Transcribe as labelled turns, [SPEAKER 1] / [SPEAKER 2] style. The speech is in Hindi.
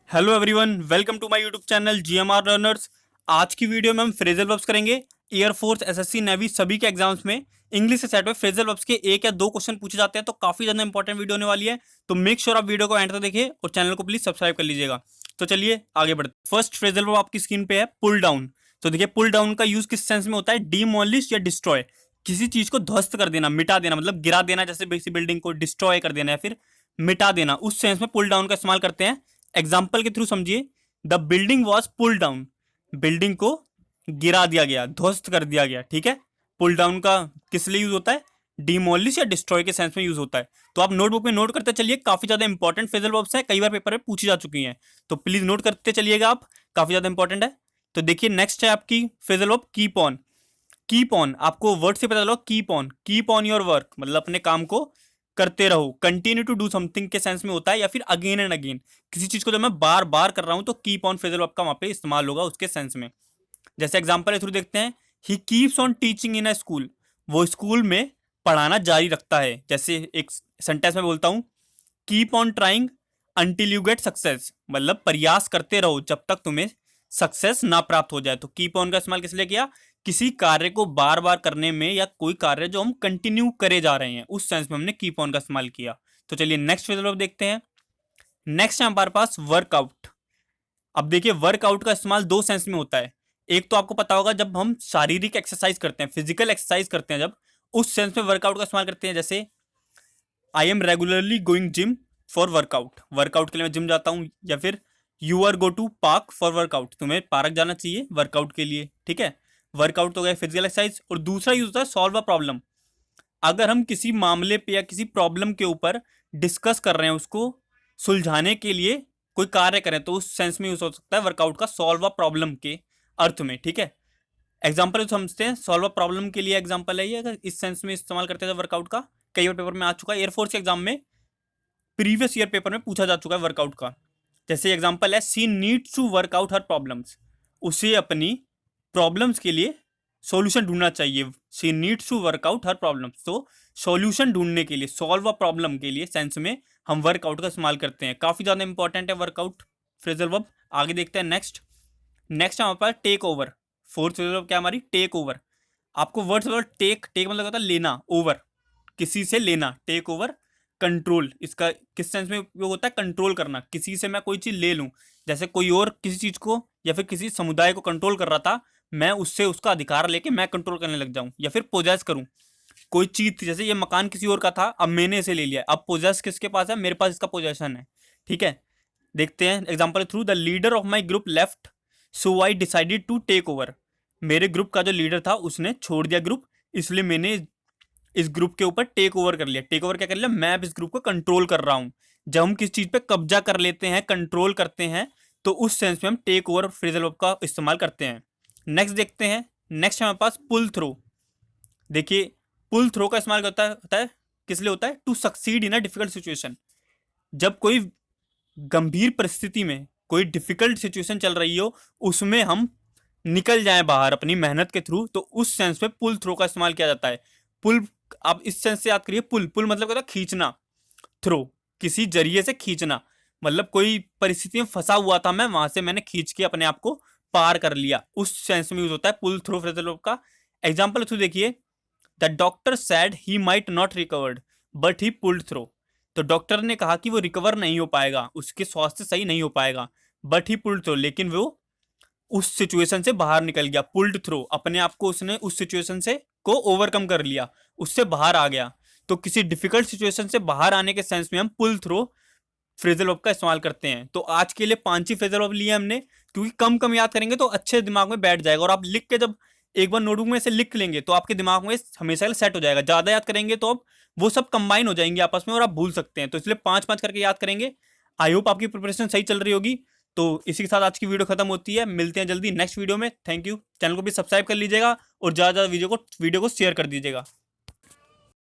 [SPEAKER 1] Hello everyone, welcome to my YouTube channel GMR learners. आज की वीडियो में हम फ्रेजल वर्ब्स करेंगे। एयरफोर्स, एसएससी, नेवी सभी के एग्जाम्स में इंग्लिश से सेट में फ्रेजल वर्ब्स के एक या दो क्वेश्चन पूछे जाते हैं, तो काफी ज्यादा इंपॉर्टेंट वीडियो होने वाली है। तो मेक श्योर आप वीडियो को एंड तक देखिए और चैनल को प्लीज सब्सक्राइब कर लीजिएगा। तो चलिए आगे बढ़ते। फर्स्ट फ्रेजल वर्ब आपकी स्क्रीन पे है, पुल डाउन। तो देखिए, पुल डाउन का यूज किस सेंस में होता है? डिमोलिश या डिस्ट्रॉय, किसी चीज को ध्वस्त कर देना, मिटा देना, मतलब गिरा देना, जैसे किसी बिल्डिंग को डिस्ट्रॉय कर देना या फिर मिटा देना, उस सेंस में पुल डाउन का इस्तेमाल करते हैं। एग्जाम्पल के थ्रू समझिए, the building was pull down, building को गिरा दिया गया, ध्वस्त कर दिया गया। ठीक है, पुल डाउन का किस लिए यूज होता है? डिमोलिश या डिस्ट्रॉय के सेंस में यूज होता है। तो आप नोटबुक में नोट करते चलिए, काफी ज्यादा इंपॉर्टेंट फ्रेजल वर्ब्स हैं, कई बार पेपर में पूछी जा चुकी हैं, तो प्लीज नोट करते चलिएगा आप, काफी ज्यादा इंपॉर्टेंट है। तो देखिए, नेक्स्ट है आपकी phrasal verb keep on. Keep on, आपको वर्ड से पता चलो, कीप ऑन योर वर्क, मतलब अपने काम को करते रहो। कंटिन्यू टू डू समथिंग के सेंस में होता है, या फिर अगेन एंड अगेन, किसी चीज को जब मैं बार बार कर रहा हूं तो कीप ऑन फ्रेजल वर्ब का वहां पे इस्तेमाल होगा उसके सेंस में। जैसे एग्जांपल के थ्रू देखते हैं, he keeps on teaching in a school, वो स्कूल में पढ़ाना जारी रखता है। जैसे एक सेंटेंस में बोलता हूं, keep on trying until you get success, मतलब प्रयास करते रहो जब तक तुम्हें सक्सेस ना प्राप्त हो जाए। तो कीप ऑन का इस्तेमाल किस लिए किया? किसी कार्य को बार बार करने में, या कोई कार्य जो हम कंटिन्यू करे जा रहे हैं उस सेंस में हमने कीप ऑन का इस्तेमाल किया। तो चलिए नेक्स्ट फ्रेजल वर्ब देखते हैं। नेक्स्ट है हमारे पास वर्कआउट। अब देखिए, वर्कआउट का इस्तेमाल दो सेंस में होता है। एक तो आपको पता होगा, जब हम शारीरिक एक्सरसाइज करते हैं, फिजिकल एक्सरसाइज करते हैं, जब उस सेंस में वर्कआउट का इस्तेमाल करते हैं। जैसे I am regularly going gym for workout, workout के लिए मैं जिम जाता हूँ। या फिर you are go to park for workout, तुम्हें पार्क जाना चाहिए वर्कआउट के लिए। ठीक है, वर्कआउट तो गया फिजिकल एक्सरसाइज। और दूसरा यूज होता है सॉल्व अ प्रॉब्लम। अगर हम किसी मामले पे या किसी प्रॉब्लम के ऊपर डिस्कस कर रहे हैं, उसको सुलझाने के लिए कोई कार्य करें, तो उस सेंस में यूज हो सकता है वर्कआउट का, सॉल्व अ प्रॉब्लम के अर्थ में। ठीक है, एग्जाम्पल समझते हैं। सॉल्व अ प्रॉब्लम के लिए एग्जाम्पल है ये, अगर इस सेंस में इस्तेमाल करते हैं वर्कआउट का, कई बार पेपर में आ चुका है, एयरफोर्स के एग्जाम में प्रीवियस ईयर पेपर में पूछा जा चुका है वर्कआउट का। जैसे एग्जांपल है, she needs to work out her problems, उसे अपनी प्रॉब्लम्स के लिए सॉल्यूशन ढूंढना चाहिए। She needs to work out her problems, तो सॉल्यूशन ढूंढने के लिए, सॉल्व अ प्रॉब्लम के लिए सेंस में हम वर्कआउट का इस्तेमाल करते हैं। काफी ज्यादा इंपॉर्टेंट है वर्कआउट फ्रेजल वर्ब। आगे देखते हैं नेक्स्ट। नेक्स्ट हमारे पास take over. Fourth phrasal verb क्या हमारी? Take over. आपको वर्ड से टेक, टेक मतलब होता है लेना, ओवर किसी से लेना, टेक ओवर। कंट्रोल, इसका किस सेंस में उपयोग होता है? कंट्रोल करना, किसी से मैं कोई चीज ले लूं। जैसे कोई और किसी चीज को या फिर किसी समुदाय को कंट्रोल कर रहा था, मैं उससे उसका अधिकार लेके मैं कंट्रोल करने लग जाऊं, या फिर पोजेस करूं कोई चीज थी। जैसे ये मकान किसी और का था, अब मैंने इसे ले लिया, अब पोजेस किसके पास है? मेरे पास इसका पोजेशन है। ठीक है, देखते हैं example through. The leader of my group left, so I decided to take over, मेरे ग्रुप का जो लीडर था उसने छोड़ दिया ग्रुप, इसलिए मैंने इस ग्रुप के ऊपर टेक ओवर कर लिया। टेक ओवर क्या कर लिया? मैं अब इस ग्रुप को कंट्रोल कर रहा हूं। जब हम किसी चीज पे कब्जा कर लेते हैं, कंट्रोल करते हैं, तो उस सेंस में हम टेक ओवर फ्रेजल वर्ब का इस्तेमाल करते हैं। नेक्स्ट देखते हैं। नेक्स्ट हमारे पास पुल थ्रो। देखिए, पुल थ्रो का इस्तेमाल होता है किस लिए होता है? To succeed in a difficult situation, जब कोई गंभीर परिस्थिति में, कोई डिफिकल्ट सिचुएशन चल रही हो, उसमें हम निकल जाएं बाहर अपनी मेहनत के थ्रू, तो उस सेंस में पुल थ्रो का इस्तेमाल किया जाता है। पुल, आप इस सेंस से याद करिए, पुल पुल मतलब क्या होता है? खींचना। थ्रो, किसी जरिए से खींचना, मतलब कोई परिस्थिति में फंसा हुआ था मैं, वहां से मैंने खींच के अपने आप को पार कर लिया, उस सेंस में यूज होता है पुल थ्रो फ्रेजल वर्ब का। एग्जाम्पल थ्रू देखिए, the doctor said he might not recovered but he pulled through, तो डॉक्टर ने कहा कि वो रिकवर नहीं हो पाएगा, उसके स्वास्थ्य सही नहीं हो पाएगा, बट ही पुल्ड थ्रो, लेकिन वो उस सिचुएशन से बाहर निकल गया। पुल्ड थ्रो, अपने आप को उसने उस सिचुएशन से को ओवरकम कर लिया, उससे बाहर आ गया। तो किसी डिफिकल्ट सिचुएशन से बाहर आने के सेंस में हम पुल थ्रो फ्रेजल वर्ब का इस्तेमाल करते हैं। तो आज के लिए 5 ही फ्रेजल वर्ब लिए हमने, क्योंकि कम कम याद करेंगे तो अच्छे दिमाग में बैठ जाएगा, और आप लिख के जब एक बार नोटबुक में से लिख लेंगे तो आपके दिमाग में हमेशा के लिए सेट हो जाएगा। ज्यादा याद करेंगे तो अब वो सब कंबाइन हो जाएंगे आपस में और आप भूल सकते हैं, तो इसलिए 5 5 करके याद करेंगे। आई होप आपकी प्रिपरेशन सही चल रही होगी। तो इसी के साथ आज की वीडियो खत्म होती है, मिलते हैं जल्दी नेक्स्ट वीडियो में। थैंक यू, चैनल को भी सब्सक्राइब कर लीजिएगा और ज़्यादा वीडियो को शेयर कर दीजिएगा।